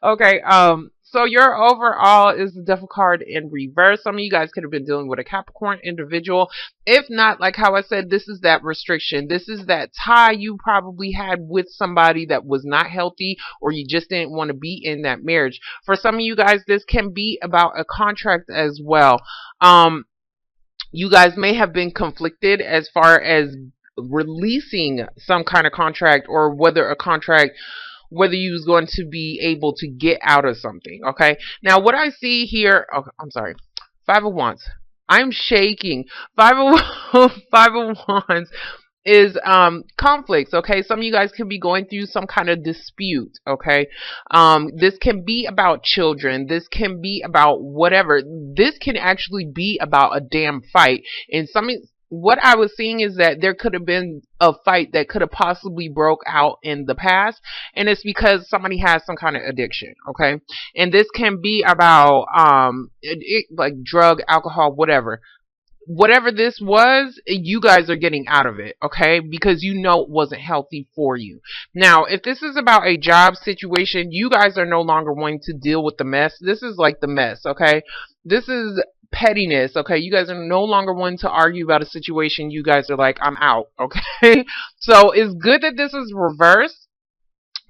Okay. So your overall is the devil card in reverse. Some of you guys could have been dealing with a Capricorn individual. If not, like how I said, this is that restriction. This is that tie you probably had with somebody that was not healthy, or you just didn't want to be in that marriage. For some of you guys, this can be about a contract as well. You guys may have been conflicted as far as releasing some kind of contract, or whether a contract, whether you was going to be able to get out of something. Okay, now what I see here, okay, I'm sorry, Five of Wands, I'm shaking. Five of Wands is conflicts. Okay, some of you guys could be going through some kind of dispute. Okay, this can be about children, this can be about whatever, this can actually be about a damn fight. And some, what I was seeing is that there could have been a fight that could have possibly broke out in the past, and it's because somebody has some kind of addiction. Okay, and this can be about like drug, alcohol, whatever this was, you guys are getting out of it, okay? Because you know it wasn't healthy for you. Now, if this is about a job situation, you guys are no longer wanting to deal with the mess. This is like the mess, okay? This is pettiness, okay? You guys are no longer wanting to argue about a situation. You guys are like, I'm out, okay? So it's good that this is reversed,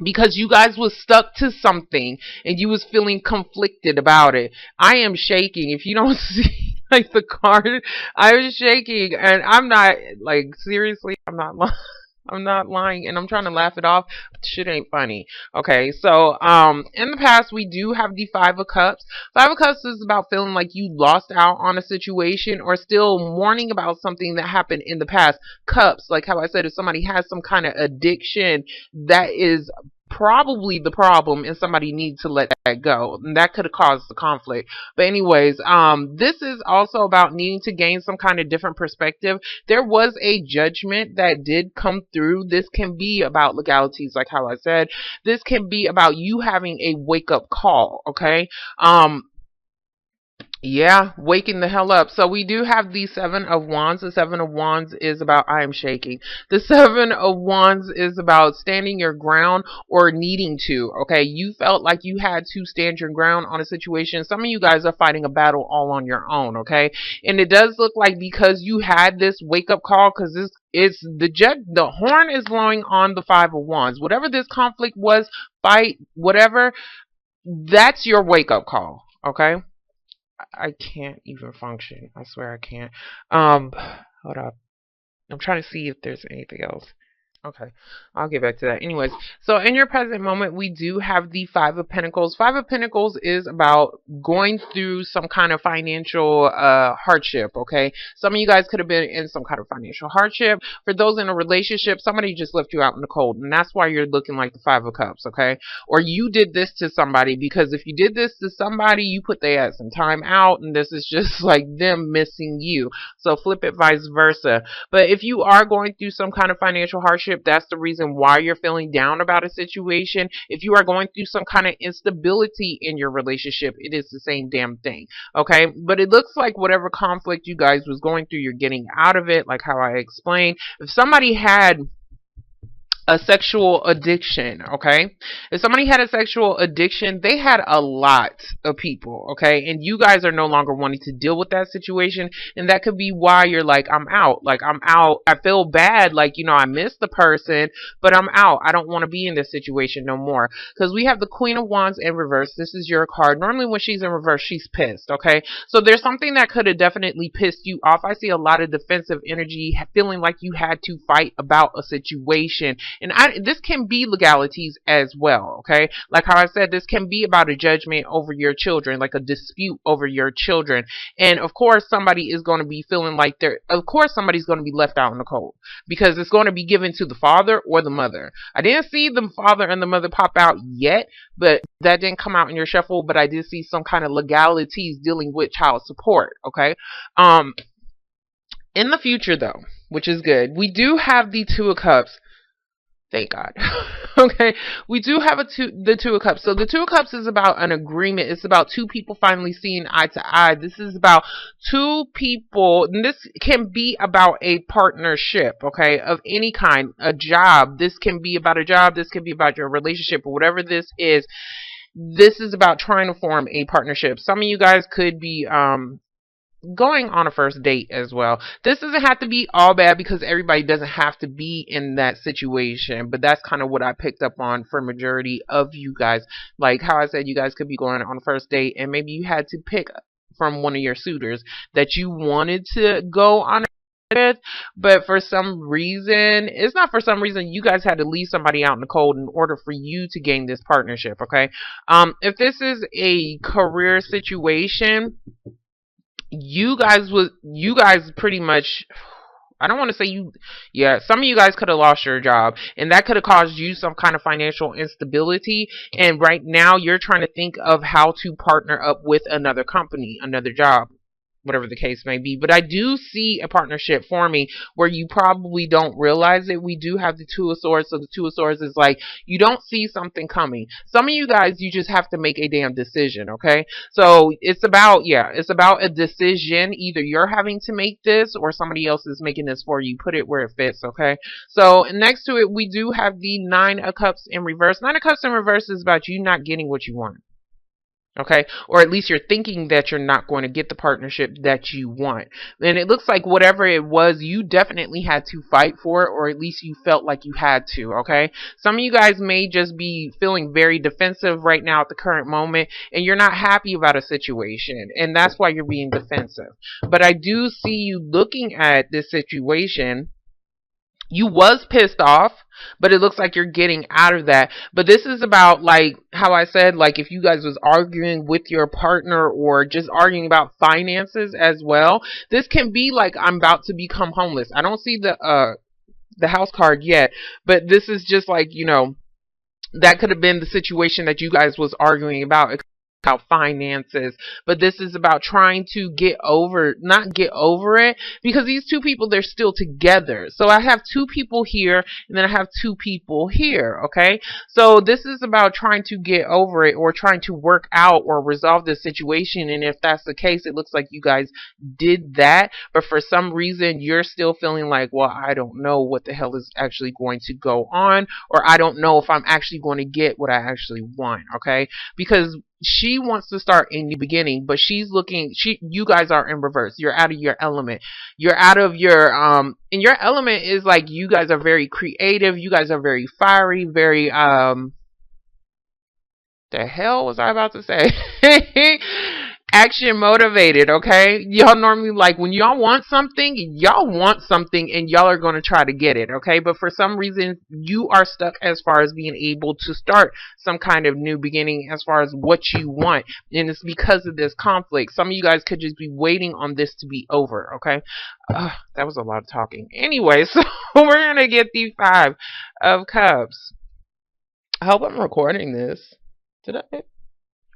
because you guys was stuck to something and you was feeling conflicted about it. I am shaking. If you don't see like the card, I was shaking, and I'm not, like, seriously, I'm not lying. I'm not lying, and I'm trying to laugh it off, but shit ain't funny. Okay, so in the past we do have the Five of Cups. Five of Cups is about feeling like you lost out on a situation, or still mourning about something that happened in the past. Cups, like how I said, if somebody has some kind of addiction, that is probably the problem, and somebody needs to let that go, and that could have caused the conflict. But anyways, this is also about needing to gain some kind of different perspective. There was a judgment that did come through. This can be about legalities, like how I said. This can be about you having a wake up call. Okay, yeah, waking the hell up. So we do have the Seven of Wands. The Seven of Wands is about, I am shaking. The Seven of Wands is about standing your ground, or needing to. Okay, you felt like you had to stand your ground on a situation. Some of you guys are fighting a battle all on your own. Okay, and it does look like, because you had this wake up call, because this is the horn is blowing on the Five of Wands. Whatever this conflict was, fight, whatever, that's your wake up call. Okay, I can't even function. I swear I can't. Hold up. I'm trying to see if there's anything else. Okay, I'll get back to that. Anyways, so in your present moment, we do have the Five of Pentacles. Five of Pentacles is about going through some kind of financial hardship, okay? Some of you guys could have been in some kind of financial hardship. For those in a relationship, somebody just left you out in the cold, and that's why you're looking like the Five of Cups, okay? Or you did this to somebody, because if you did this to somebody, you put their ass in time out, and this is just like them missing you. So flip it vice versa. But if you are going through some kind of financial hardship, that's the reason why you're feeling down about a situation. If you are going through some kind of instability in your relationship, it is the same damn thing. Okay, but it looks like whatever conflict you guys was going through, you're getting out of it, like how I explained. If somebody had a sexual addiction, okay? If somebody had a sexual addiction, they had a lot of people, okay? And you guys are no longer wanting to deal with that situation, and that could be why you're like, I'm out. Like, I'm out. I feel bad, like, you know, I miss the person, but I'm out. I don't want to be in this situation no more. Because we have the Queen of Wands in reverse. This is your card. Normally when she's in reverse, she's pissed, okay? So there's something that could have definitely pissed you off. I see a lot of defensive energy, feeling like you had to fight about a situation. And this can be legalities as well, okay? Like how I said, this can be about a judgment over your children, like a dispute over your children. And of course, somebody is going to be feeling like of course, somebody's going to be left out in the cold, because it's going to be given to the father or the mother. I didn't see the father and the mother pop out yet, but that didn't come out in your shuffle, but I did see some kind of legalities dealing with child support, okay? In the future, though, which is good, we do have the Two of Cups. Thank God. Okay, we do have the Two of Cups. So the Two of Cups is about an agreement. It's about two people finally seeing eye to eye. This is about two people, and this can be about a partnership, okay, of any kind, a job. This can be about a job. This can be about your relationship, or whatever this is. this is about trying to form a partnership. Some of you guys could be going on a first date as well. This doesn't have to be all bad because everybody doesn't have to be in that situation, but that's kind of what I picked up on for majority of you guys. Like how I said, you guys could be going on a first date and maybe you had to pick from one of your suitors that you wanted to go on with, but for some reason, it's not for some reason, you guys had to leave somebody out in the cold in order for you to gain this partnership, okay? If this is a career situation, you guys pretty much, I don't want to say you, yeah, some of you guys could have lost your job and that could have caused you some kind of financial instability, and right now you're trying to think of how to partner up with another company, another job, whatever the case may be. But I do see a partnership forming where you probably don't realize it. We do have the Two of Swords, so the Two of Swords is like you don't see something coming. Some of you guys, you just have to make a damn decision, okay? So it's about, yeah, it's about a decision. Either you're having to make this or somebody else is making this for you. Put it where it fits, okay? So next to it, we do have the Nine of Cups in reverse. Nine of Cups in reverse is about you not getting what you want. Okay, or at least you're thinking that you're not going to get the partnership that you want. And it looks like whatever it was, you definitely had to fight for it, or at least you felt like you had to, okay? Some of you guys may just be feeling very defensive right now at the current moment, and you're not happy about a situation, and that's why you're being defensive. But I do see you looking at this situation. You was pissed off, but it looks like you're getting out of that. But this is about, like how I said, like if you guys was arguing with your partner or just arguing about finances as well, this can be like, I'm about to become homeless. I don't see the house card yet, but this is just like, you know, that could have been the situation that you guys was arguing about finances. But this is about trying to not get over it, because these two people, they're still together. So I have two people here and then I have two people here, okay? So this is about trying to get over it or trying to work out or resolve this situation. And if that's the case, it looks like you guys did that, but for some reason you're still feeling like, well, I don't know what the hell is actually going to go on, or I don't know if I'm actually going to get what I actually want, okay? Because she wants to start in the beginning, but you guys are in reverse. You're out of your element. You're out of your and your element is like you guys are very creative, you guys are very fiery, very the hell was I about to say? Action motivated, okay? Y'all normally, like, when y'all want something and y'all are going to try to get it, okay? But for some reason, you are stuck as far as being able to start some kind of new beginning as far as what you want. And it's because of this conflict. Some of you guys could just be waiting on this to be over, okay? That was a lot of talking. Anyway, so we're going to get the Five of Cups. I hope I'm recording this. Did I?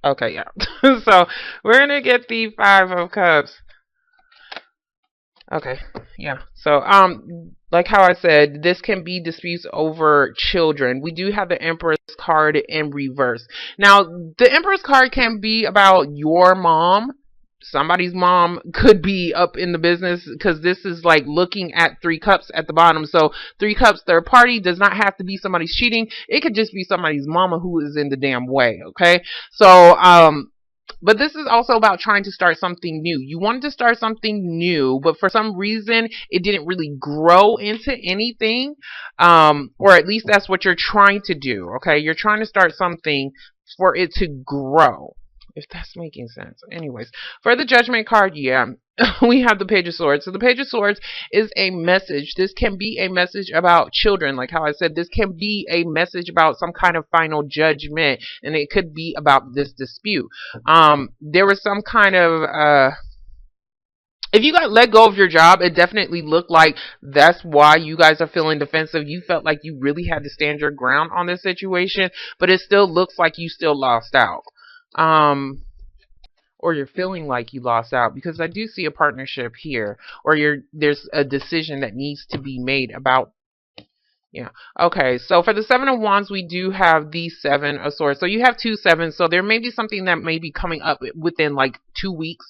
Okay, yeah. So we're gonna get the Five of Cups. Okay, yeah. So like how I said, this can be disputes over children. We do have the Empress card in reverse. Now, the Empress card can be about your mom. Somebody's mom could be up in the business, because this is like looking at Three Cups at the bottom. So Three Cups, third party, does not have to be somebody's cheating. It could just be somebody's mama who is in the damn way, okay? So but this is also about trying to start something new. You wanted to start something new, but for some reason it didn't really grow into anything, or at least that's what you're trying to do, okay? You're trying to start something for it to grow, if that's making sense. Anyways, for the Judgment card, yeah, we have the Page of Swords. So the Page of Swords is a message. This can be a message about children. Like how I said, this can be a message about some kind of final judgment, and it could be about this dispute. There was some kind of if you got let go of your job, it definitely looked like that's why you guys are feeling defensive. You felt like you really had to stand your ground on this situation, but it still looks like you still lost out. Or you're feeling like you lost out, because I do see a partnership here, or there's a decision that needs to be made about. Yeah. Okay. So for the Seven of Wands, we do have the Seven of Swords. So you have two sevens. So there may be something that may be coming up within like 2 weeks.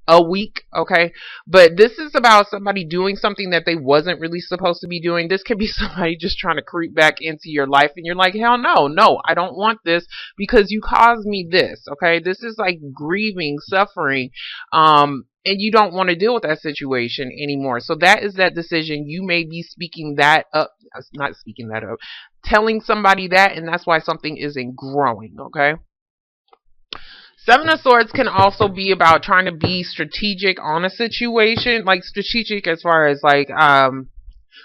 A week, okay? But this is about somebody doing something that they wasn't really supposed to be doing. This could be somebody just trying to creep back into your life, and you're like, hell no, I don't want this, because you caused me this. Okay, this is like grieving, suffering, and you don't want to deal with that situation anymore. So that is that decision. You may be speaking that up, not speaking that up, telling somebody that, and that's why something isn't growing. Okay. Seven of Swords can also be about trying to be strategic on a situation, like strategic as far as like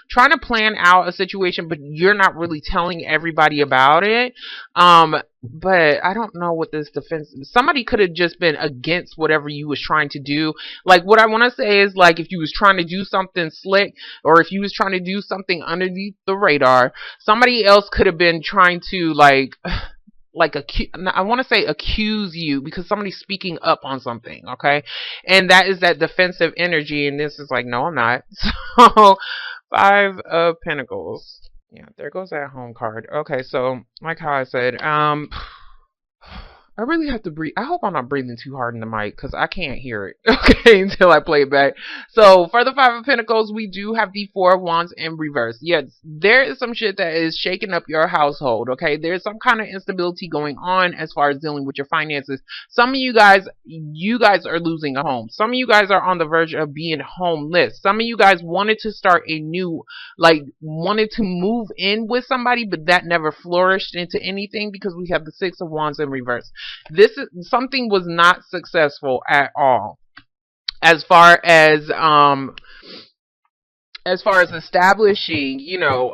trying to plan out a situation, but you're not really telling everybody about it. But I don't know what this defense. Somebody could have just been against whatever you was trying to do. Like what I want to say is like if you was trying to do something slick, or if you was trying to do something underneath the radar, somebody else could have been trying to like I want to say accuse you because somebody's speaking up on something, okay? And that is that defensive energy, and this is like, no, I'm not. So, Five of Pentacles. Yeah, there goes that home card. Okay, so like how I said, I really have to breathe. I hope I'm not breathing too hard in the mic because I can't hear it, okay, until I play it back. So, for the Five of Pentacles, we do have the Four of Wands in reverse. Yes, there is some shit that is shaking up your household, okay? There's some kind of instability going on as far as dealing with your finances. Some of you guys are losing a home. Some of you guys are on the verge of being homeless. Some of you guys wanted to start a new, like, wanted to move in with somebody, but that never flourished into anything because we have the Six of Wands in reverse. This is something was not successful at all as far as establishing, I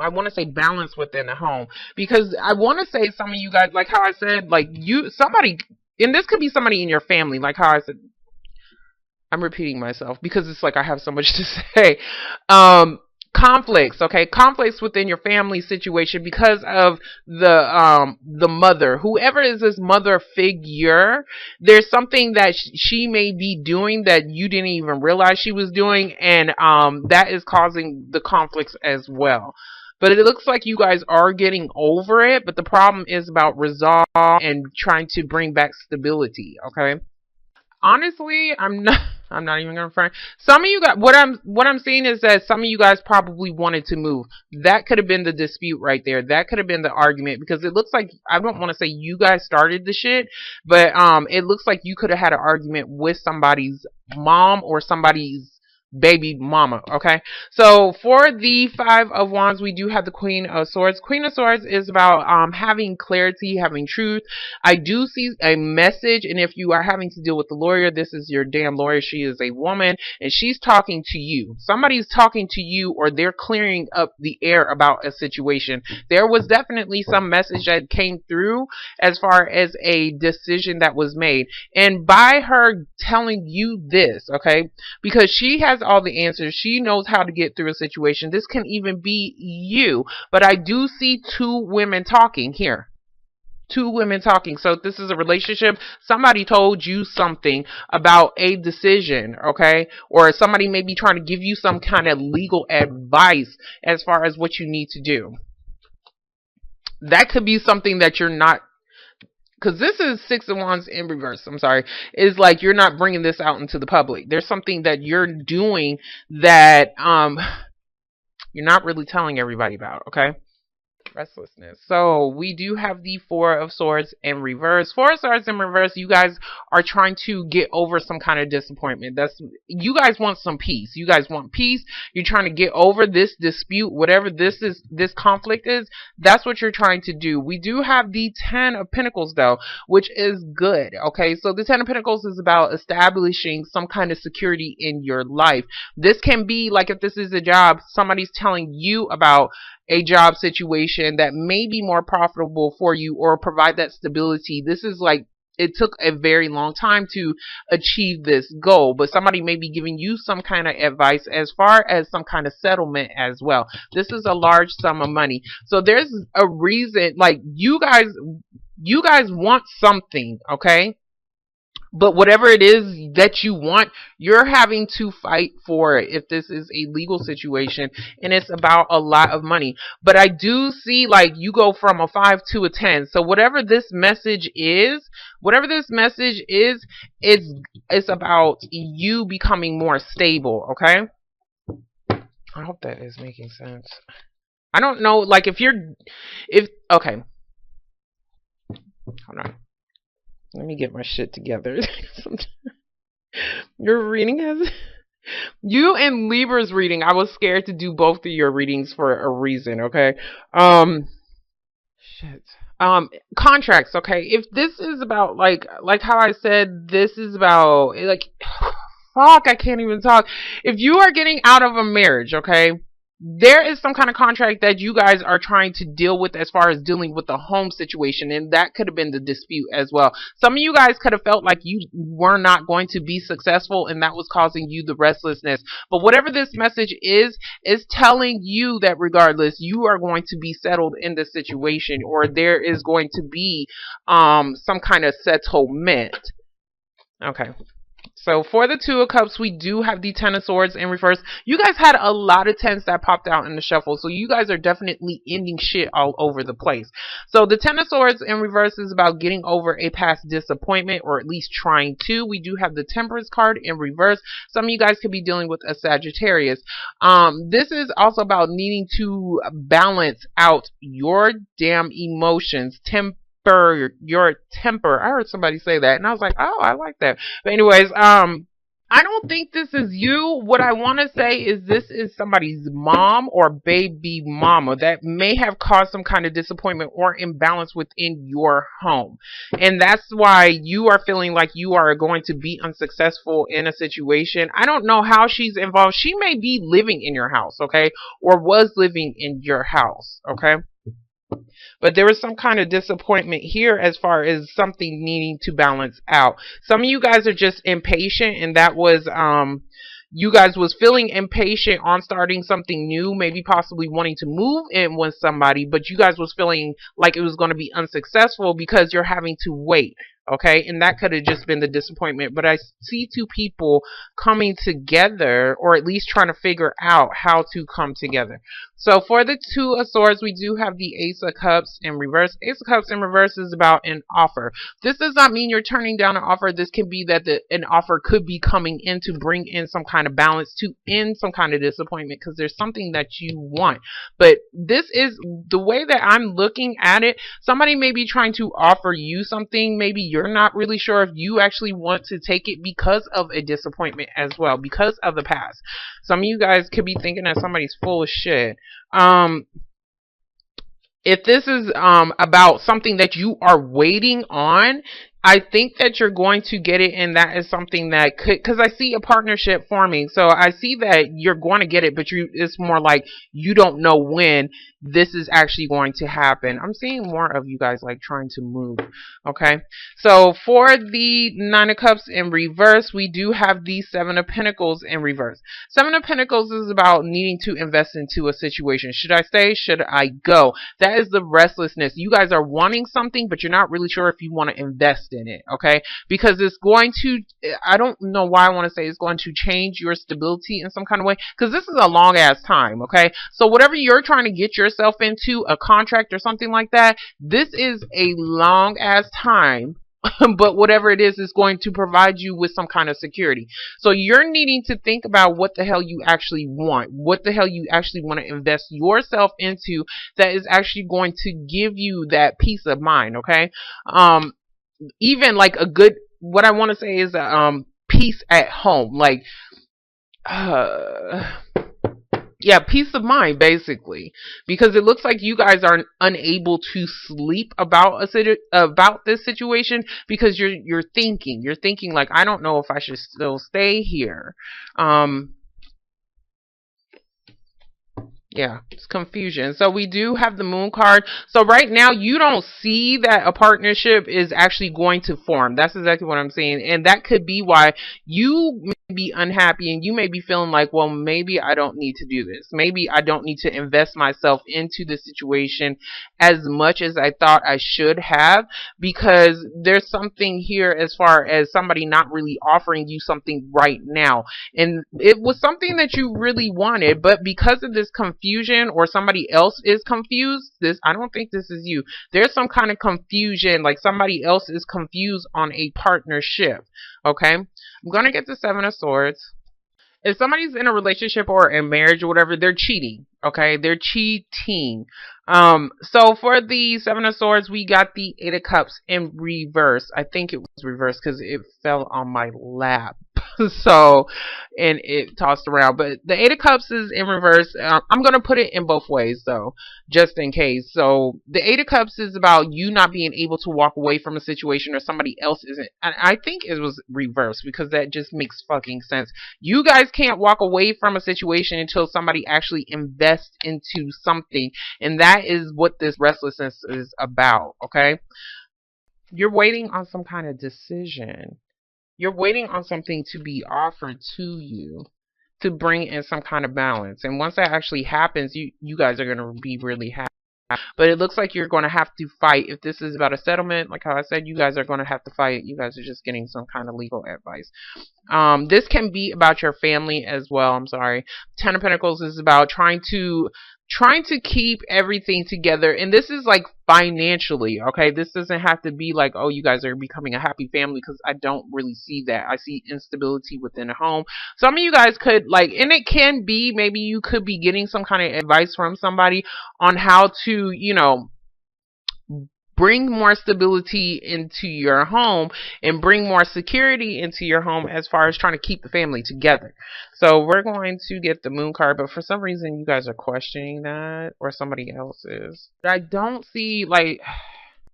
want to say balance within the home, because I want to say some of you guys, like how I said, like somebody, and this could be somebody in your family, like how I said, I'm repeating myself because it's like I have so much to say. Conflicts, okay? Conflicts within your family situation because of the mother. Whoever is this mother figure, there's something that she may be doing that you didn't even realize she was doing, and that is causing the conflicts as well. But it looks like you guys are getting over it, but the problem is about resolve and trying to bring back stability, okay? Honestly, I'm not even gonna front. Some of you guys, what I'm seeing is that some of you guys probably wanted to move. That could have been the dispute right there. That could have been the argument, because it looks like, I don't want to say you guys started the shit, but it looks like you could have had an argument with somebody's mom or somebody's baby mama. Okay, so for the Five of Wands, we do have the Queen of Swords. Queen of Swords is about having clarity, having truth. I do see a message, and if you are having to deal with the lawyer, this is your damn lawyer. She is a woman, and she's talking to you. Somebody's talking to you, or they're clearing up the air about a situation. There was definitely some message that came through as far as a decision that was made, and by her telling you this, okay, because she has all the answers. She knows how to get through a situation. This can even be you. But I do see two women talking here. Two women talking. So if this is a relationship, somebody told you something about a decision, okay? Or somebody may be trying to give you some kind of legal advice as far as what you need to do. That could be something that you're not, because this is Six of Wands in reverse, I'm sorry, is like you're not bringing this out into the public. There's something that you're doing that you're not really telling everybody about, okay? Restlessness. So we do have the Four of Swords in reverse. Four of Swords in reverse, you guys are trying to get over some kind of disappointment. You guys want some peace. You guys want peace. You're trying to get over this dispute, whatever this conflict is. That's what you're trying to do. We do have the Ten of Pentacles though, which is good. Okay, so the Ten of Pentacles is about establishing some kind of security in your life. This can be like, if this is a job, somebody's telling you about a job situation that may be more profitable for you or provide that stability. This is like, it took a very long time to achieve this goal, but somebody may be giving you some kind of advice as far as some kind of settlement as well. This is a large sum of money. So there's a reason, like you guys want something, okay? But whatever it is that you want, you're having to fight for it if this is a legal situation and it's about a lot of money. But I do see like you go from a 5 to a 10. So whatever this message is, it's about you becoming more stable, okay? I hope that is making sense. I don't know, like if okay, hold on. Let me get my shit together. Your reading has you and Libra's reading. I was scared to do both of your readings for a reason, okay? Um Shit. Contracts, okay. If this is about like how I said this is about like fuck, I can't even talk. If you are getting out of a marriage, okay, there is some kind of contract that you guys are trying to deal with as far as dealing with the home situation, and that could have been the dispute as well. Some of you guys could have felt like you were not going to be successful, and that was causing you the restlessness. But whatever this message is telling you that regardless, you are going to be settled in this situation, or there is going to be some kind of settlement. Okay. So for the Two of Cups, we do have the Ten of Swords in reverse. You guys had a lot of tens that popped out in the shuffle, so you guys are definitely ending shit all over the place. So the Ten of Swords in reverse is about getting over a past disappointment, or at least trying to. We do have the Temperance card in reverse. Some of you guys could be dealing with a Sagittarius. This is also about needing to balance out your damn emotions, your temper. I heard somebody say that and I was like, oh, I like that. But anyways, I don't think this is you. What I want to say is this is somebody's mom or baby mama that may have caused some kind of disappointment or imbalance within your home. And that's why you are feeling like you are going to be unsuccessful in a situation. I don't know how she's involved. She may be living in your house, okay? Or was living in your house, okay? But there was some kind of disappointment here as far as something needing to balance out. Some of you guys are just impatient, and that was you guys was feeling impatient on starting something new, maybe possibly wanting to move in with somebody, but you guys was feeling like it was going to be unsuccessful because you're having to wait. Okay, and that could have just been the disappointment. But I see two people coming together, or at least trying to figure out how to come together. So for the Two of Swords, we do have the Ace of Cups in reverse. Ace of Cups in reverse is about an offer. This does not mean you're turning down an offer. This can be that an offer could be coming in to bring in some kind of balance, to end some kind of disappointment, because there's something that you want. But this is the way that I'm looking at it. Somebody may be trying to offer you something. Maybe you're not really sure if you actually want to take it because of a disappointment as well, because of the past. Some of you guys could be thinking that somebody's full of shit. If this is about something that you are waiting on, I think that you're going to get it, and that is something that could, because I see a partnership forming. So I see that you're going to get it, but it's more like you don't know when this is actually going to happen. I'm seeing more of you guys like trying to move. Okay. So for the Nine of Cups in reverse, we do have the Seven of Pentacles in reverse. Seven of Pentacles is about needing to invest into a situation. Should I stay? Should I go? That is the restlessness. You guys are wanting something, but you're not really sure if you want to invest in it, okay? Because it's going to, I don't know why I want to say it's going to change your stability in some kind of way, because this is a long ass time, okay? So whatever you're trying to get yourself into, a contract or something like that, this is a long ass time. But whatever it is going to provide you with some kind of security. So you're needing to think about what the hell you actually want, what the hell you actually want to invest yourself into that is actually going to give you that peace of mind, okay? Even like a good, what I want to say is peace at home, like yeah, peace of mind basically, because it looks like you guys are unable to sleep about about this situation, because you're thinking like, I don't know if I should still stay here. Yeah, it's confusion. So we do have the Moon card. So right now you don't see that a partnership is actually going to form. That's exactly what I'm saying. And that could be why you may be unhappy, and you may be feeling like, well, maybe I don't need to do this. Maybe I don't need to invest myself into the situation as much as I thought I should have, because there's something here as far as somebody not really offering you something right now. And it was something that you really wanted, but because of this confusion, or somebody else is confused, I don't think this is you. There's some kind of confusion, like somebody else is confused on a partnership. Okay, I'm gonna get the Seven of Swords. If somebody's in a relationship or in marriage or whatever, they're cheating. Okay, they're cheating. So for the Seven of Swords, we got the Eight of Cups in reverse. I think it was reversed because it fell on my lap. So, and it tossed around. But the Eight of Cups is in reverse. I'm gonna put it in both ways though, just in case. So the Eight of Cups is about you not being able to walk away from a situation or somebody else isn't. And I think it was reversed because that just makes fucking sense. You guys can't walk away from a situation until somebody actually invests into something, and that is what this restlessness is about. Okay, you're waiting on some kind of decision. You're waiting on something to be offered to you to bring in some kind of balance. And once that actually happens, you guys are going to be really happy. But it looks like you're going to have to fight. If this is about a settlement, like how I said, you guys are going to have to fight. You guys are just getting some kind of legal advice. This can be about your family as well. I'm sorry. Ten of Pentacles is about trying to keep everything together, and this is like financially. Okay, this doesn't have to be like, oh, you guys are becoming a happy family, because I don't really see that. I see instability within a home. Some of you guys could like, and it can be maybe you could be getting some kind of advice from somebody on how to, you know, bring more stability into your home and bring more security into your home as far as trying to keep the family together. So we're going to get the Moon card, but for some reason you guys are questioning that, or somebody else is. But I don't see, like,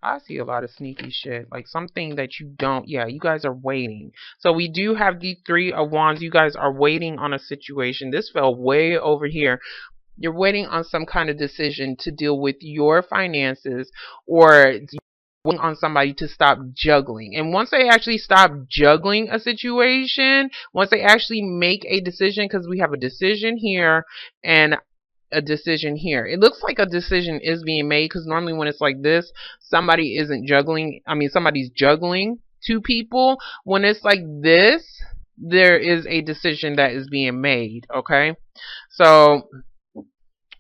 I see a lot of sneaky shit, like something that you don't, yeah, you guys are waiting. So we do have the Three of Wands. You guys are waiting on a situation. This fell way over here. You're waiting on some kind of decision to deal with your finances, or waiting on somebody to stop juggling. And once they actually stop juggling a situation, once they actually make a decision, because we have a decision here and a decision here. It looks like a decision is being made, because normally when it's like this, somebody isn't juggling. I mean, somebody's juggling two people. When it's like this, there is a decision that is being made. Okay, so,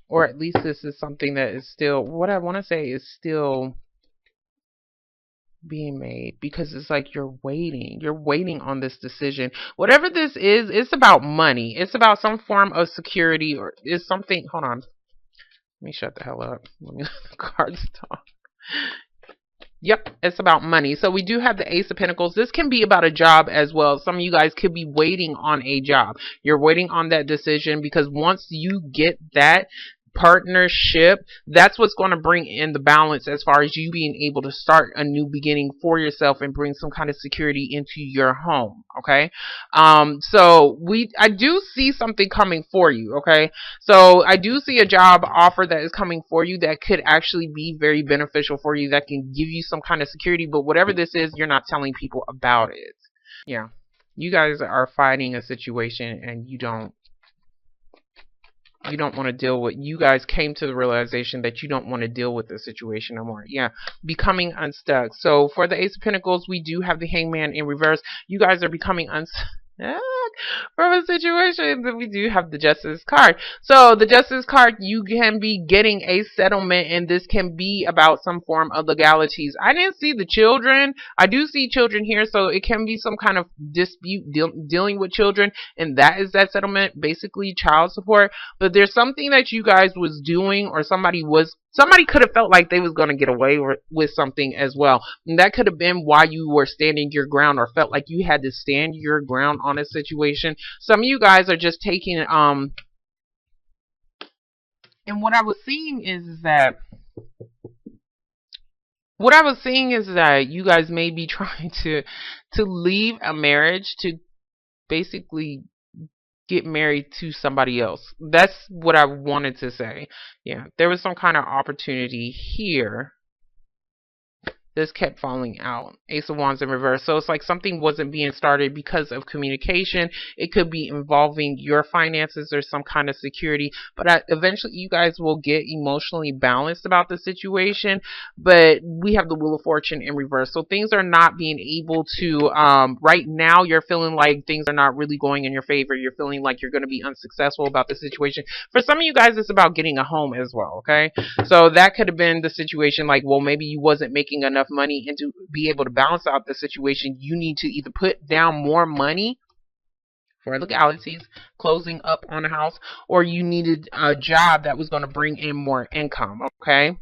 or at least this is something that is still, what I want to say is still being made, because it's like you're waiting on this decision. Whatever this is, it's about money. It's about some form of security, or is something. Hold on, let me shut the hell up. Let me let the cards talk. Yep, it's about money. So we do have the Ace of Pentacles. This can be about a job as well. Some of you guys could be waiting on a job. You're waiting on that decision, because once you get that partnership, that's what's going to bring in the balance as far as you being able to start a new beginning for yourself and bring some kind of security into your home. Okay, so I do see something coming for you. Okay, so I do see a job offer that is coming for you that could actually be very beneficial for you, that can give you some kind of security. But whatever this is, you're not telling people about it. Yeah, you guys are fighting a situation, and you don't want to deal with, you guys came to the realization that you don't want to deal with the situation no more. Yeah, becoming unstuck. So for the Ace of Pentacles, we do have the Hangman in reverse. You guys are becoming unstuck from a situation. That we do have the Justice card. So the Justice card, you can be getting a settlement, and this can be about some form of legalities. I didn't see the children. I do see children here, so it can be some kind of dispute dealing with children, and that is that settlement, basically child support. But there's something that you guys was doing, or somebody could have felt like they was going to get away with something as well. And that could have been why you were standing your ground, or felt like you had to stand your ground on a situation. Some of you guys are just taking, and what I was seeing is that, you guys may be trying to leave a marriage to basically get married to somebody else. That's what I wanted to say. Yeah, there was some kind of opportunity here. This kept falling out. Ace of Wands in reverse. So it's like something wasn't being started because of communication. It could be involving your finances or some kind of security. But eventually you guys will get emotionally balanced about the situation. But we have the Wheel of Fortune in reverse. So things are not being able to, right now you're feeling like things are not really going in your favor. You're feeling like you're going to be unsuccessful about the situation. For some of you guys, it's about getting a home as well. Okay. So that could have been the situation, like, well, maybe you wasn't making enough money, and to be able to balance out the situation, you need to either put down more money for legalities, closing up on a house, or you needed a job that was going to bring in more income, okay?